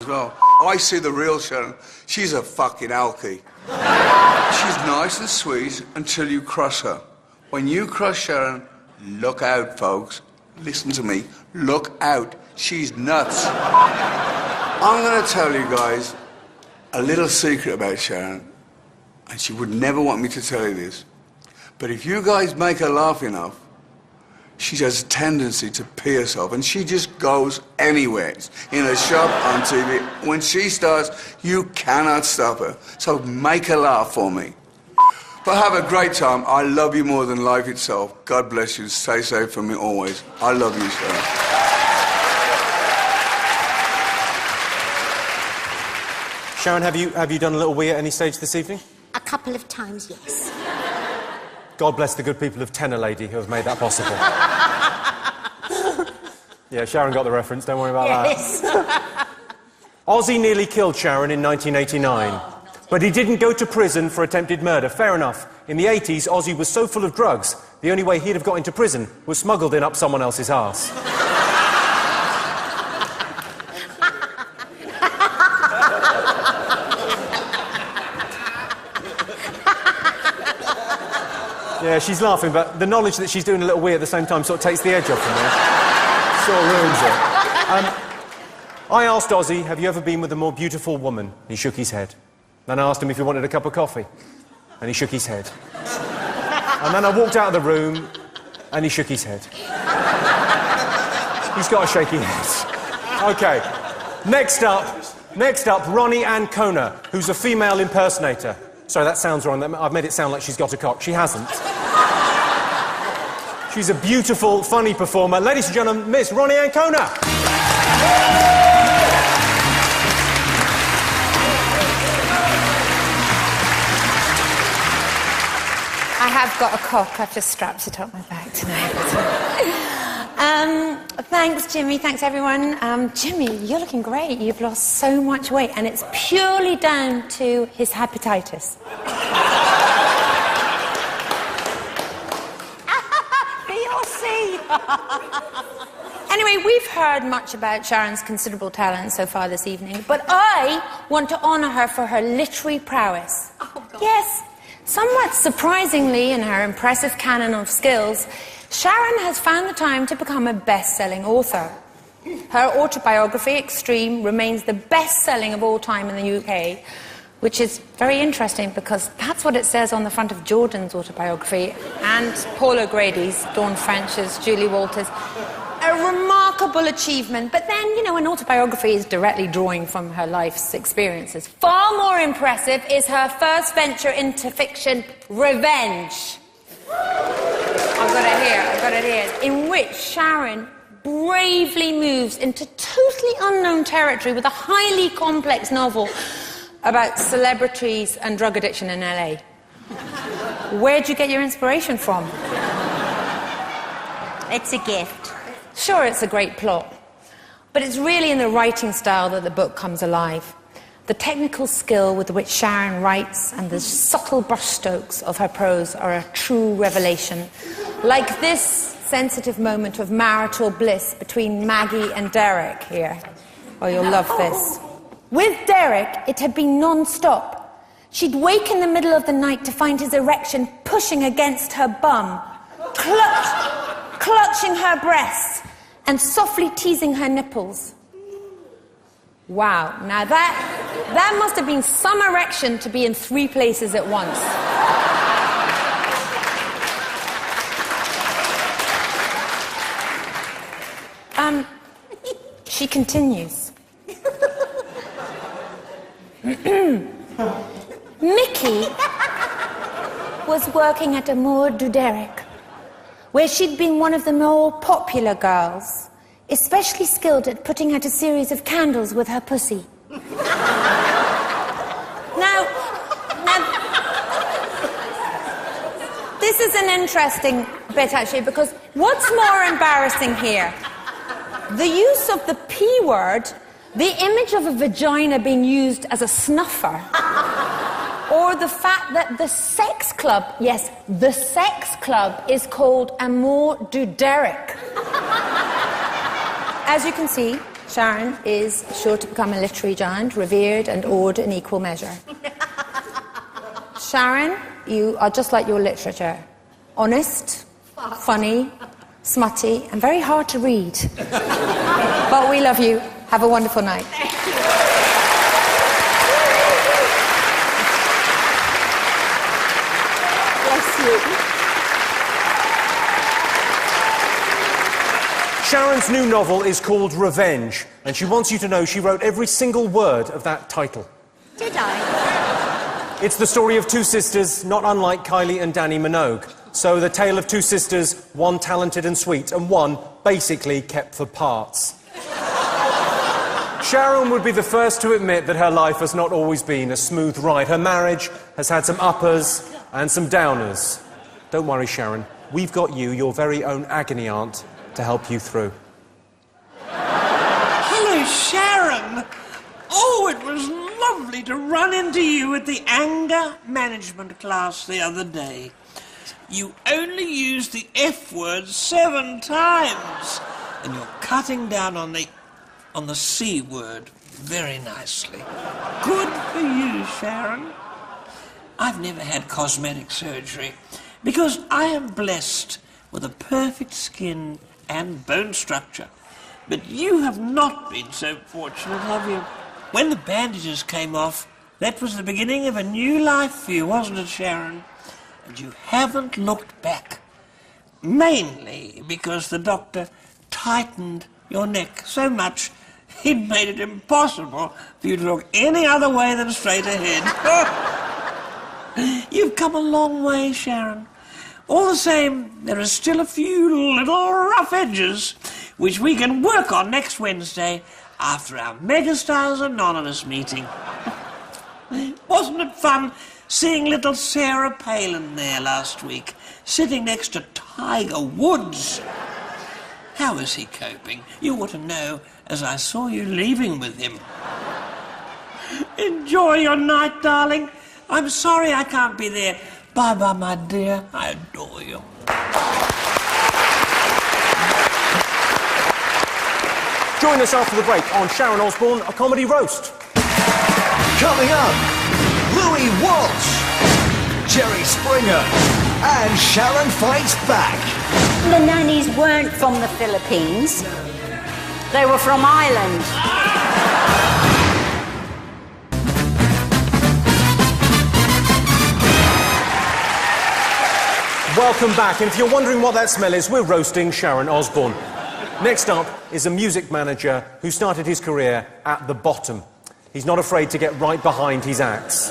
as well. I see the real Sharon. She's a fucking alkie. She's nice and sweet until you crush her. When you crush Sharon, look out, folks. Listen to me. Look out. She's nuts. I'm going to tell you guys a little secret about Sharon, and she would never want me to tell you this. But if you guys make her laugh enough, she has a tendency to pee herself, and she just goes anywhere. In a shop, on TV. When she starts, you cannot stop her. So make her laugh for me. But have a great time. I love you more than life itself. God bless you. Stay safe from me always. I love you, Sharon. Sharon, have you done a little wee at any stage this evening? A couple of times, yes. God bless the good people of Tenor Lady who have made that possible. Yeah, Sharon got the reference, don't worry about that. Ozzy nearly killed Sharon in 1989, but he didn't go to prison for attempted murder. Fair enough. In the 80s, Ozzy was so full of drugs, the only way he'd have got into prison was smuggled in up someone else's arse. Yeah, she's laughing, but the knowledge that she's doing a little wee at the same time sort of takes the edge off from her. Sort of ruins it. I asked Ozzy, have you ever been with a more beautiful woman? He shook his head. Then I asked him if he wanted a cup of coffee, and he shook his head. And then I walked out of the room, and he shook his head. He's got a shaky head. OK, next up, Ronnie Ancona, who's a female impersonator. Sorry, that sounds wrong. I've made it sound like she's got a cock. She hasn't. She's a beautiful, funny performer. Ladies and gentlemen, Miss Ronnie Ancona. I have got a cock. I've just strapped it up my back tonight. Thanks, Jimmy. Thanks, everyone. Jimmy, you're looking great. You've lost so much weight, and it's purely down to his hepatitis. B.O.C. Anyway, we've heard much about Sharon's considerable talent so far this evening, but I want to honour her for her literary prowess. Oh, God. Yes, somewhat surprisingly in her impressive canon of skills, Sharon has found the time to become a best-selling author. Her autobiography, Extreme, remains the best-selling of all time in the UK, which is very interesting because that's what it says on the front of Jordan's autobiography and Paul O'Grady's, Dawn French's, Julie Walters. A remarkable achievement, but then, you know, an autobiography is directly drawing from her life's experiences. Far more impressive is her first venture into fiction, Revenge. I've got it here, in which Sharon bravely moves into totally unknown territory with a highly complex novel about celebrities and drug addiction in LA. Where'd you get your inspiration from? It's a gift. Sure, it's a great plot, but it's really in the writing style that the book comes alive. The technical skill with which Sharon writes and the subtle brushstrokes of her prose are a true revelation. Like this sensitive moment of marital bliss between Maggie and Derek here. Oh, you'll love this. With Derek, it had been non-stop. She'd wake in the middle of the night to find his erection pushing against her bum, clutching her breasts, and softly teasing her nipples. Wow, now that must have been some erection to be in 3 places at once. She continues. Mickey was working at Amour du Derek, where she'd been one of the more popular girls, especially skilled at putting out a series of candles with her pussy. Now, this is an interesting bit, actually, because what's more embarrassing here? The use of the P word, the image of a vagina being used as a snuffer, or the fact that the sex club, yes, the sex club is called Amour du Derek. As you can see, Sharon is sure to become a literary giant, revered and awed in equal measure. Sharon, you are just like your literature. Honest, funny, smutty, and very hard to read. But we love you. Have a wonderful night. Bless you. Sharon's new novel is called Revenge, and she wants you to know she wrote every single word of that title. Did I? It's the story of two sisters, not unlike Kylie and Danny Minogue. So the tale of two sisters, one talented and sweet, and one basically kept for parts. Sharon would be the first to admit that her life has not always been a smooth ride. Her marriage has had some uppers and some downers. Don't worry, Sharon. We've got you, your very own agony aunt, to help you through. Hello, Sharon. Oh, it was lovely to run into you at the anger management class the other day. You only used the F word 7 times, and you're cutting down on the C word very nicely. Good for you, Sharon. I've never had cosmetic surgery because I am blessed with a perfect skin and bone structure. But you have not been so fortunate, have you? When the bandages came off, that was the beginning of a new life for you, wasn't it, Sharon? And you haven't looked back. Mainly because the doctor tightened your neck so much he'd made it impossible for you to look any other way than straight ahead. You've come a long way, Sharon. All the same, there are still a few little rough edges which we can work on next Wednesday after our Megastars Anonymous meeting. Wasn't it fun seeing little Sarah Palin there last week, sitting next to Tiger Woods? How is he coping? You ought to know, as I saw you leaving with him. Enjoy your night, darling. I'm sorry I can't be there. Bye-bye, my dear. I adore you. Join us after the break on Sharon Osbourne, a comedy roast. Coming up, Louis Walsh, Jerry Springer, and Sharon Fights Back. The nannies weren't from the Philippines. They were from Ireland. Welcome back, and if you're wondering what that smell is, we're roasting Sharon Osbourne. Next up is a music manager who started his career at the bottom. He's not afraid to get right behind his acts.